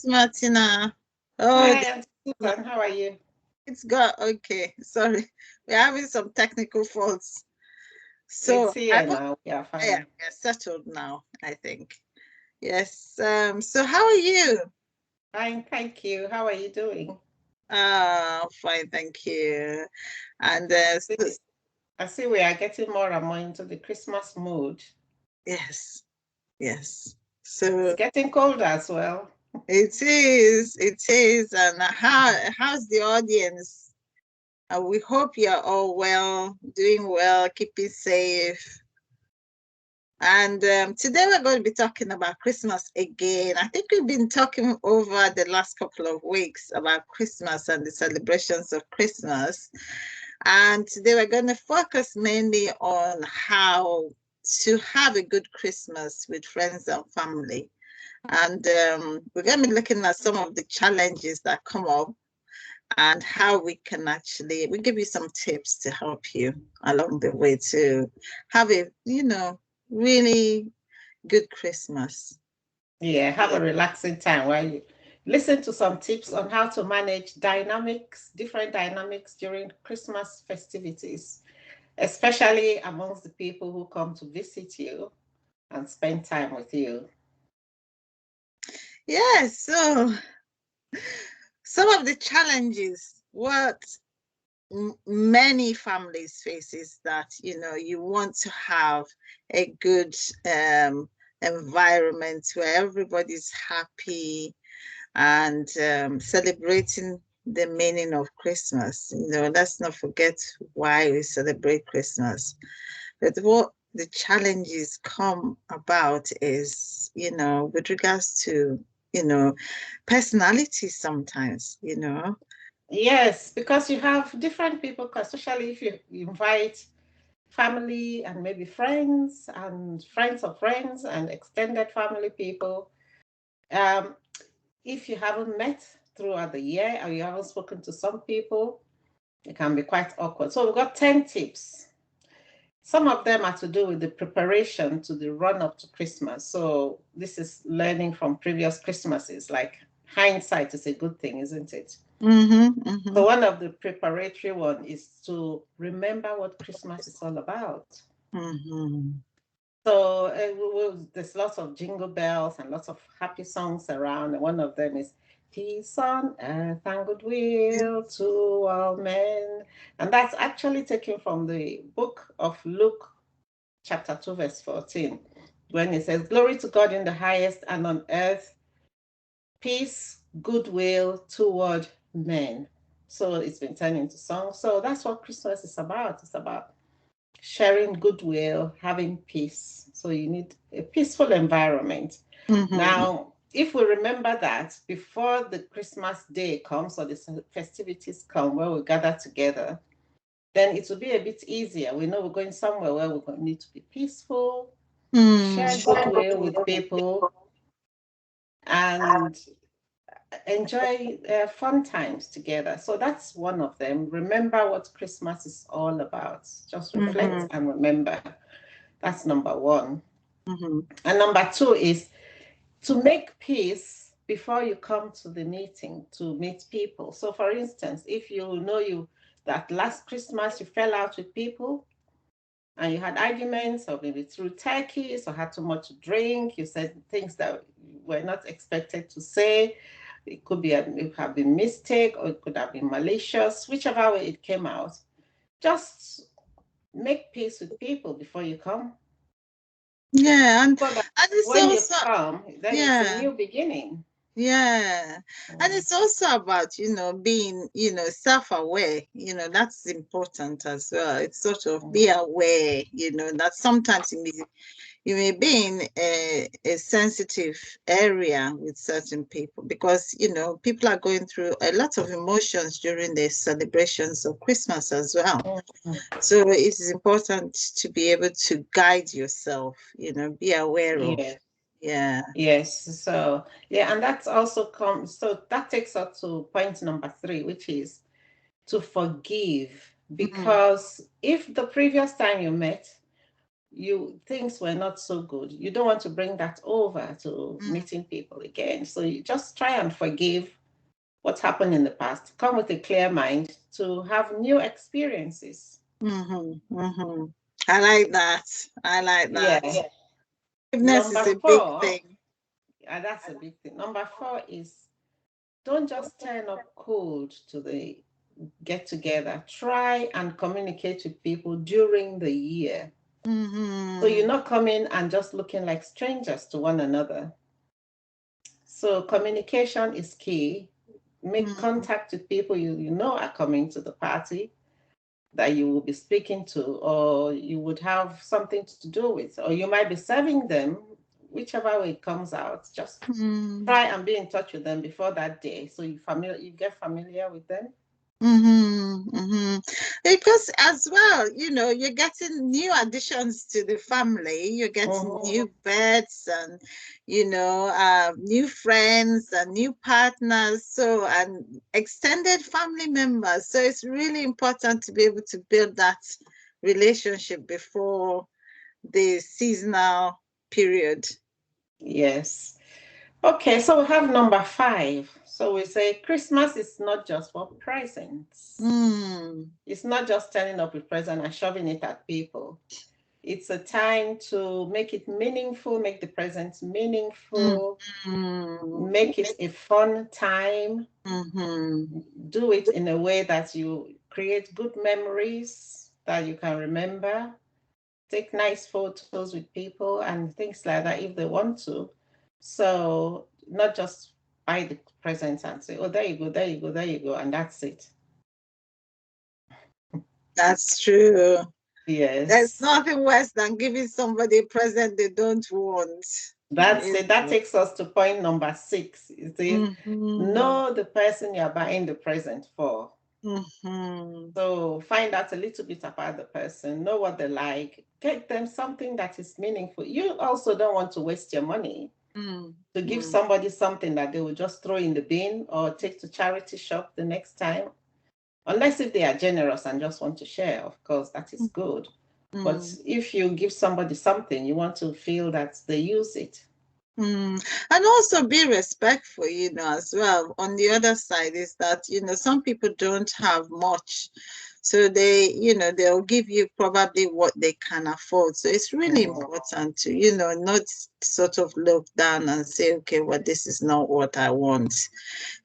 Martina. Oh, Hi, Auntie Susan. How are you? it's got okay. Sorry, we're having some technical faults. It's So I here hope now. We are yeah, fine. we're settled now, I think. Yes. So how are you? Fine, thank you. How are you doing? Fine, thank you. And See, I see we are getting more and more into the Christmas mood. yes, yes. It's So getting colder as well. it is. And how's the audience? We hope you're all well, doing well, keeping safe. And today we're going to be talking about Christmas again. I think we've been talking over the last couple of weeks about Christmas and the celebrations of Christmas. And today we're going to focus mainly on how to have a good Christmas with friends and family. And we're going to be looking at some of the challenges that come up and how we give you some tips to help you along the way to have a, really good Christmas. Yeah, have Yeah. a relaxing time while you listen to some tips on how to manage different dynamics during Christmas festivities, especially amongst the people who come to visit you and spend time with you. Yeah, so some of the challenges what many families face is that you want to have a good environment where everybody's happy and celebrating the meaning of Christmas. Let's not forget why we celebrate Christmas. But what the challenges come about is, with regards to, you know, personality sometimes. Yes, because you have different people, especially if you invite family and maybe friends and friends of friends and extended family people. Um, if you haven't met throughout the year or you haven't spoken to some people, it can be quite awkward. So we've got 10 tips. Some of them are to do with the preparation to the run up to Christmas. So this is learning from previous Christmases, like hindsight is a good thing, isn't it? Mm-hmm, mm-hmm, So one of the preparatory one is to remember what Christmas is all about. mm-hmm. So there's lots of jingle bells and lots of happy songs around. And one of them is Peace on Earth and Goodwill to all men. And that's actually taken from the book of Luke, chapter 2, verse 14, when it says, Glory to God in the highest and on earth, peace, goodwill toward men. So it's been turned into song. So that's what Christmas is about. It's about sharing goodwill, having peace. So you need a peaceful environment. Mm-hmm. Now, if we remember that before the Christmas day comes or the festivities come where we gather together, then it will be a bit easier. We know we're going somewhere where we need to be peaceful, share goodwill with people, and enjoy fun times together. So that's one of them. Remember what Christmas is all about. Just reflect Mm-hmm. and remember. That's number one. Mm-hmm. And number two is to make peace before you come to the meeting to meet people. So, for instance, if you know that last Christmas you fell out with people and you had arguments, or maybe through turkeys, or had too much to drink, you said things that were not expected to say. It have been mistake, or it could have been malicious, whichever way it came out. Just make peace with people before you come, Yeah, and so that and it's when you also come, then it's a yeah. new beginning. Yeah. And Mm. it's also about, being, self-aware. That's important as well. It's sort of be Mm. aware, that sometimes you may be in a sensitive area with certain people because, people are going through a lot of emotions during the celebrations of Christmas as well. Mm. So it is important to be able to guide yourself, be aware of. Yes, Yeah. yes. So yeah, and that's also so that takes us to point number three, which is to forgive. Mm, Because if the previous time you met things were not so good. You don't want to bring that over to Mm. meeting people again. So you just try and forgive what happened in the past. Come with a clear mind to have new experiences. I like that. I like that. Yeah. Forgiveness Number is a big four, thing. that's a big thing. Number four is don't just turn up cold to the get together. Try and communicate with people during the year. So you're not coming and just looking like strangers to one another. So communication is key. Make contact with people you know are coming to the party that you will be speaking to, or you would have something to do with, or you might be serving them, whichever way it comes out. Just try and be in touch with them before that day, so you get familiar with them. Because as well, you're getting new additions to the family. You're getting new pets and, new friends and new partners. So, and extended family members. So it's really important to be able to build that relationship before the seasonal period. Yes. Okay, so we have number 5. So we say Christmas is not just for presents. It's not just turning up with present and shoving it at people. It's a time to make it meaningful, make the presents meaningful, make it a fun time, do it in a way that you create good memories that you can remember, take nice photos with people and things like that if they want to. So not just buy the presents and say, oh, there you go, there you go, there you go, and that's it. That's true. There's Yes. nothing worse than giving somebody a present they don't want. That's it. That takes us to point number 6. You see, know the person you're buying the present for. So find out a little bit about the person, know what they like, get them something that is meaningful. You also don't want to waste your money to give somebody something that they will just throw in the bin or take to charity shop the next time. Unless if they are generous and just want to share, of course, that is good. But if you give somebody something, you want to feel that they use it. And also be respectful, as well. On the other side is that, some people don't have much. So they'll give you probably what they can afford. So it's really important to, not sort of look down and say, okay, well, this is not what I want.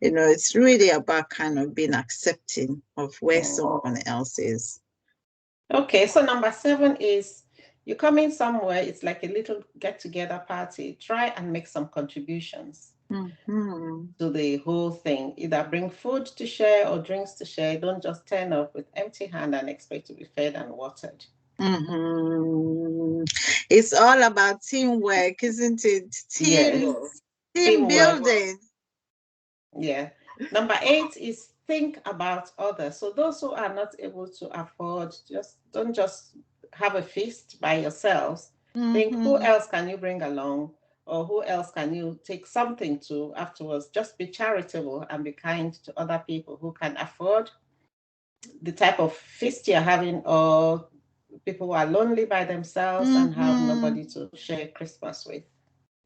It's really about kind of being accepting of where someone else is. Okay, so number 7 is you come in somewhere, it's like a little get-together party. Try and make some contributions to the whole thing. Either bring food to share or drinks to share. Don't just turn up with empty hand and expect to be fed and watered. It's all about teamwork, isn't it? Team Teamwork. building. Yeah. Number 8 is think about others. So those who are not able to afford, don't just have a feast by yourselves. Think who else can you bring along, or who else can you take something to afterwards. Just be charitable and be kind to other people who can afford the type of feast you're having, or people who are lonely by themselves and have nobody to share Christmas with.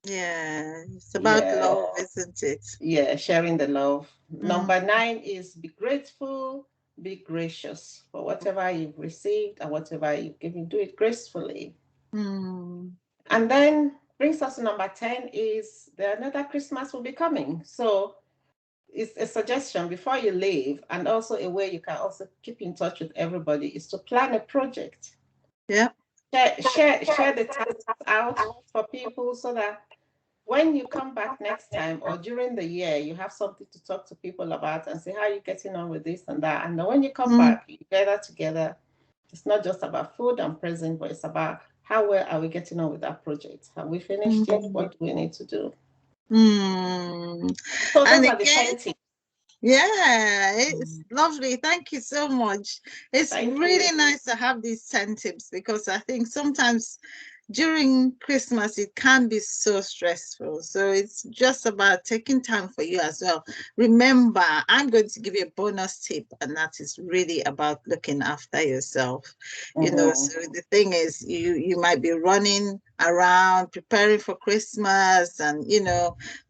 Yeah, it's about love, isn't it? Yeah, sharing the love. Number 9 is be grateful, be gracious for whatever you've received and whatever you've given. Do it gracefully. And then brings us to number 10 is another Christmas will be coming. So it's a suggestion before you leave, and also a way you can also keep in touch with everybody is to plan a project. Yeah. Share the tasks out for people so that when you come back next time or during the year, you have something to talk to people about and say, how are you getting on with this and that? And then when you come back, you gather together. It's not just about food and present, but it's about how well are we getting on with that project? Have we finished it? What do we need to do? So those And are the 10 tips. Yeah, it's lovely. Thank you so much. It's Thank really you. nice to have these 10 tips because I think sometimes during Christmas, it can be so stressful. So it's just about taking time for you as well. Remember, I'm going to give you a bonus tip, and that is really about looking after yourself. So the thing is, you might be running around preparing for Christmas, and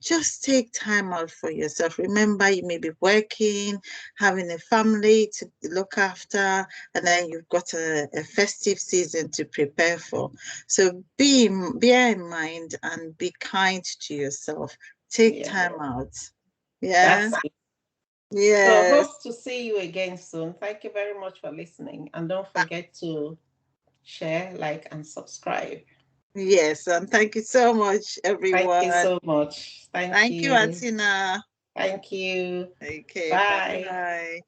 just take time out for yourself. Remember, you may be working, having a family to look after, and then you've got a festive season to prepare for. So bear in mind and be kind to yourself. Take Yeah, time out. Yeah. that's it. So Yes. hope to see you again soon. Thank you very much for listening. And don't forget to share, like, and subscribe. Yes. And thank you so much, Thank you everyone. so much. Thank Thank you, you. Auntie Na. Thank you. Okay. Bye. Bye.